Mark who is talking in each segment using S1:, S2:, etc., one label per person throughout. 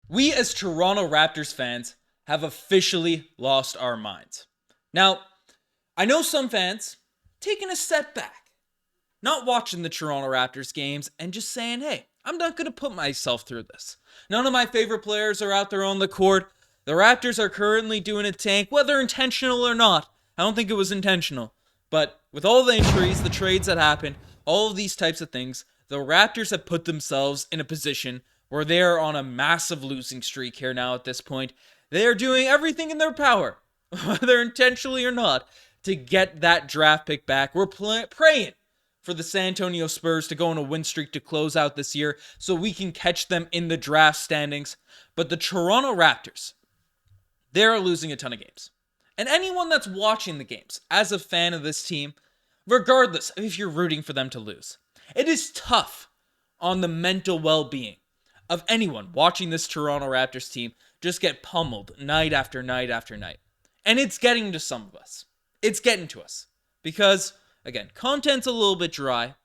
S1: We as Toronto Raptors fans have officially lost our minds. Now, I know some fans taking a step back, not watching the Toronto Raptors games and just saying, hey, I'm not going to put myself through this. None of my favorite players are out there on the court. The Raptors are currently doing a tank, whether intentional or not. I don't think it was intentional. But with all the injuries, the trades that happened, all of these types of things, the Raptors have put themselves in a position where they are on a massive losing streak here now at this point. They are doing everything in their power, whether intentionally or not, to get that draft pick back. We're praying for the San Antonio Spurs to go on a win streak to close out this year so we can catch them in the draft standings. But the Toronto Raptors, they're losing a ton of games. And anyone that's watching the games as a fan of this team, regardless of if you're rooting for them to lose, it is tough on the mental well-being of anyone watching this Toronto Raptors team just get pummeled night after night after night. And it's getting to some of us. It's getting to us. Because, again, content's a little bit dry.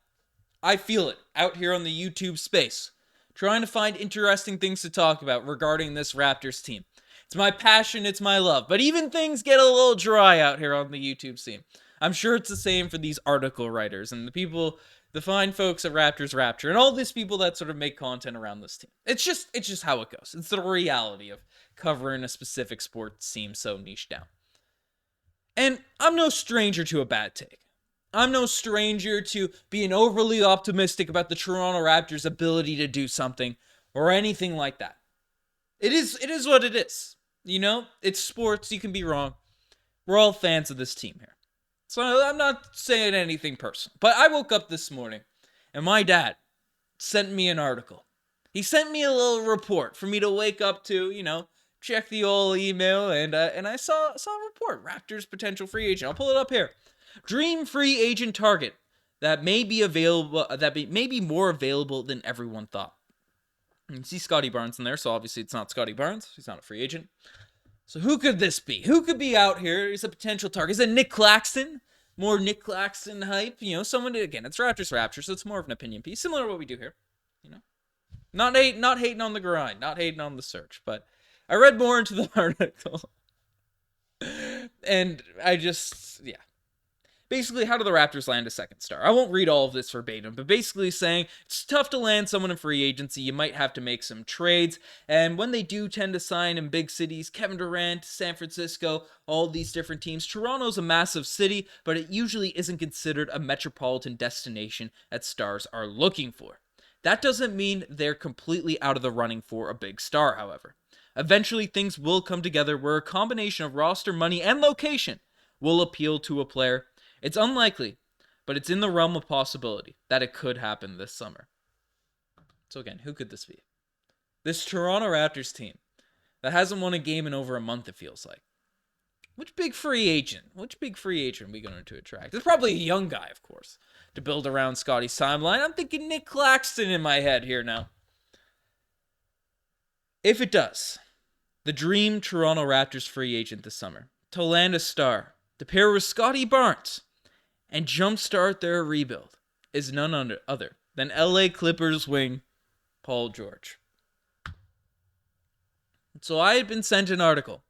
S1: I feel it out here on the YouTube space, trying to find interesting things to talk about regarding this Raptors team. It's my passion, it's my love. But even things get a little dry out here on the YouTube scene. I'm sure it's the same for these article writers and the people, the fine folks at Raptors Rapture, and all these people that sort of make content around this team. It's just how it goes. It's the reality of covering a specific sport team so niche down. And I'm no stranger to a bad take. I'm no stranger to being overly optimistic about the Toronto Raptors' ability to do something or anything like that. It is what it is. You know, it's sports. You can be wrong. We're all fans of this team here. So I'm not saying anything personal. But I woke up this morning and my dad sent me an article. He sent me a little report for me to wake up to, check the old email, and I saw a report. Raptors potential free agent. I'll pull it up here. Dream free agent target that may be available, may be more available than everyone thought. You can see Scottie Barnes in there, so obviously it's not Scottie Barnes. He's not a free agent. So who could this be? Who could be out here? Is a potential target. Is it Nick Claxton? More Nick Claxton hype? Someone, again, it's Raptors, so it's more of an opinion piece, similar to what we do here. Not hating on the grind, not hating on the search, but I read more into the article. And basically, how do the Raptors land a second star? I won't read all of this verbatim, but basically saying it's tough to land someone in free agency. You might have to make some trades. And when they do tend to sign in big cities, Kevin Durant, San Francisco, all these different teams, Toronto's a massive city, but it usually isn't considered a metropolitan destination that stars are looking for. That doesn't mean they're completely out of the running for a big star, however. Eventually, things will come together where a combination of roster money and location will appeal to a player. It's unlikely, but it's in the realm of possibility that it could happen this summer. So again, who could this be? This Toronto Raptors team that hasn't won a game in over a month, it feels like. Which big free agent are we going to attract? There's probably a young guy, of course, to build around Scottie's timeline. I'm thinking Nick Claxton in my head here now. If it does, the dream Toronto Raptors free agent this summer, to land a star, to pair with Scottie Barnes, and jumpstart their rebuild, is none other than LA Clippers wing Paul George. So I had been sent an article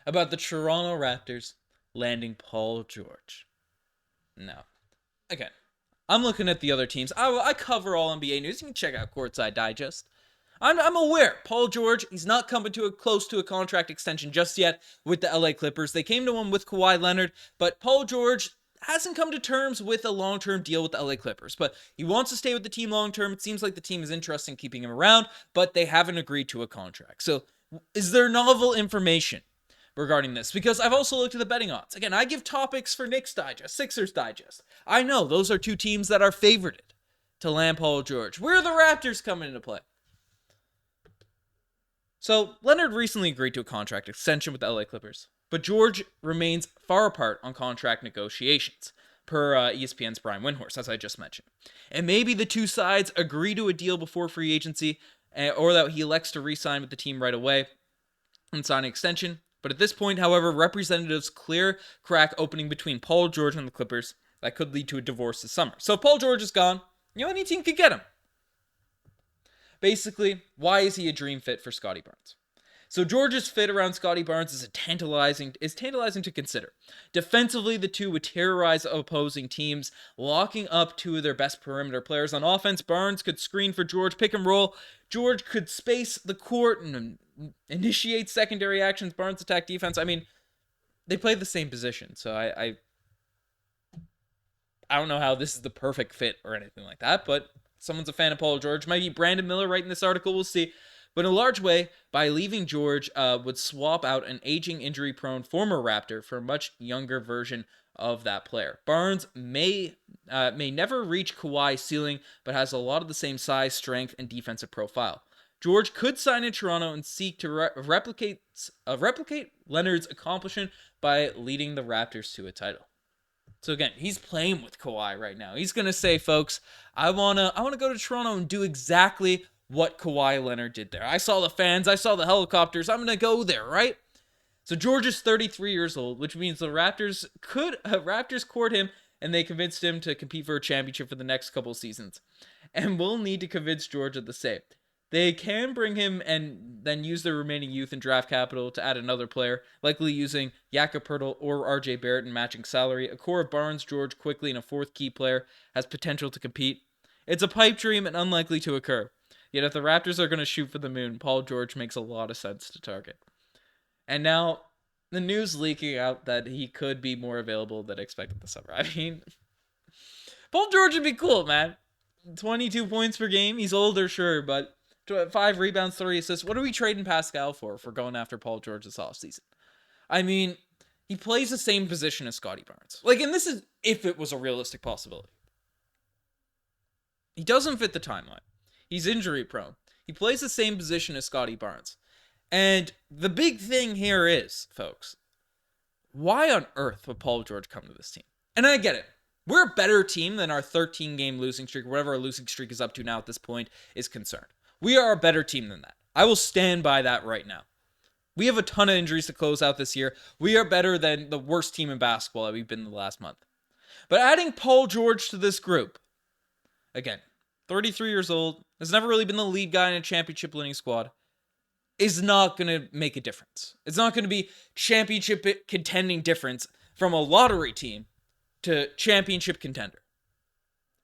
S1: about the Toronto Raptors landing Paul George. Now, again, I'm looking at the other teams. I cover all NBA news. You can check out Courtside Digest. I'm aware Paul George, he's not coming close to a contract extension just yet with the LA Clippers. They came to him with Kawhi Leonard, but Paul George hasn't come to terms with a long-term deal with the LA Clippers. But he wants to stay with the team long-term. It seems like the team is interested in keeping him around, but they haven't agreed to a contract. So is there novel information regarding this? Because I've also looked at the betting odds. Again, I give topics for Knicks Digest, Sixers Digest. I know those are two teams that are favorited to land Paul George. Where are the Raptors coming into play? So, Leonard recently agreed to a contract extension with the LA Clippers, but George remains far apart on contract negotiations, per ESPN's Brian Windhorst, as I just mentioned. And maybe the two sides agree to a deal before free agency, or that he elects to re-sign with the team right away and sign an extension. But at this point, however, representatives clear crack opening between Paul George and the Clippers that could lead to a divorce this summer. So if Paul George is gone, any team could get him. Basically, why is he a dream fit for Scottie Barnes? So George's fit around Scottie Barnes is tantalizing to consider. Defensively, the two would terrorize opposing teams, locking up two of their best perimeter players. On offense, Barnes could screen for George, pick and roll. George could space the court and initiate secondary actions. Barnes attack defense. I mean, they play the same position, so I don't know how this is the perfect fit or anything like that, but someone's a fan of Paul George. Might be Brandon Miller writing this article, we'll see. But in a large way, by leaving George, would swap out an aging, injury-prone former Raptor for a much younger version of that player. Barnes may never reach Kawhi's ceiling, but has a lot of the same size, strength, and defensive profile. George could sign in Toronto and seek to replicate Leonard's accomplishment by leading the Raptors to a title. So again, he's playing with Kawhi right now. He's gonna say, folks, I wanna go to Toronto and do exactly what Kawhi Leonard did there. I saw the fans, I saw the helicopters. I'm gonna go there, right? So George is 33 years old, which means the Raptors court him, and they convinced him to compete for a championship for the next couple seasons. And we'll need to convince George of the same. They can bring him and then use their remaining youth and draft capital to add another player, likely using Jakob Poeltl or RJ Barrett in matching salary. A core of Barnes, George, quickly, and a fourth key player has potential to compete. It's a pipe dream and unlikely to occur. Yet if the Raptors are going to shoot for the moon, Paul George makes a lot of sense to target. And now, the news leaking out that he could be more available than expected this summer. I mean, Paul George would be cool, man. 22 points per game. He's older, sure, but 5 rebounds, 3 assists. What are we trading Pascal for going after Paul George this offseason? I mean, he plays the same position as Scottie Barnes. And this is if it was a realistic possibility. He doesn't fit the timeline. He's injury prone. He plays the same position as Scottie Barnes. And the big thing here is, folks, why on earth would Paul George come to this team? And I get it. We're a better team than our 13-game losing streak, whatever our losing streak is up to now at this point, is concerned. We are a better team than that. I will stand by that right now. We have a ton of injuries to close out this year. We are better than the worst team in basketball that we've been in the last month. But adding Paul George to this group, again, 33 years old, has never really been the lead guy in a championship winning squad, is not going to make a difference. It's not going to be championship contending difference from a lottery team to championship contender.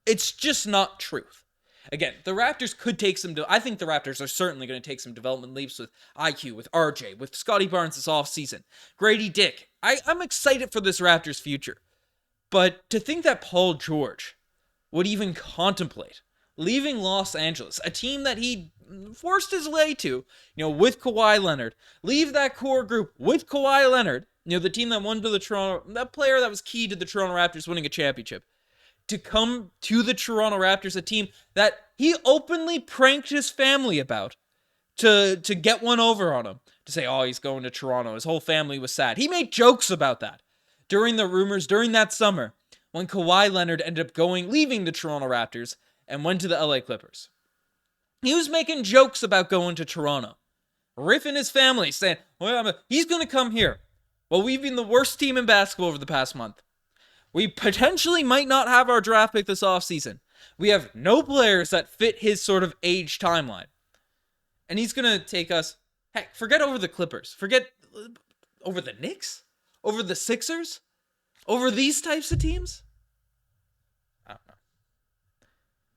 S1: It's just not truth. Again, the Raptors could take I think the Raptors are certainly going to take some development leaps with IQ, with RJ, with Scottie Barnes this offseason. Grady Dick. I'm excited for this Raptors future. But to think that Paul George would even contemplate leaving Los Angeles, a team that he forced his way to, with Kawhi Leonard, leave that core group with Kawhi Leonard, the team that won to the Toronto, that player that was key to the Toronto Raptors winning a championship, to come to the Toronto Raptors, a team that he openly pranked his family about, to get one over on him, to say, oh, he's going to Toronto. His whole family was sad. He made jokes about that during the rumors during that summer when Kawhi Leonard ended up leaving the Toronto Raptors and went to the LA Clippers. He was making jokes about going to Toronto, riffing his family, saying, well, he's going to come here. Well, we've been the worst team in basketball over the past month. We potentially might not have our draft pick this offseason. We have no players that fit his sort of age timeline. And he's going to take us, heck, forget over the Clippers. Forget over the Knicks? Over the Sixers? Over these types of teams? I don't know.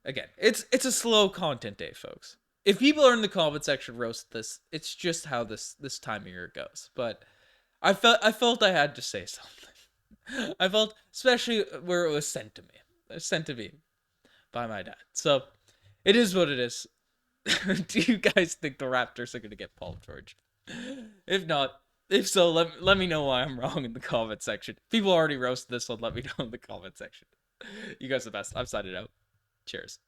S1: Again, it's a slow content day, folks. If people are in the comment section roast this, it's just how this time of year goes. But I felt I had to say something. I felt, especially where it was sent to me. It was sent to me by my dad. So, it is what it is. Do you guys think the Raptors are going to get Paul George? If so, let me know why I'm wrong in the comment section. People already roasted this one. Let me know in the comment section. You guys are the best. I've signed it out. Cheers.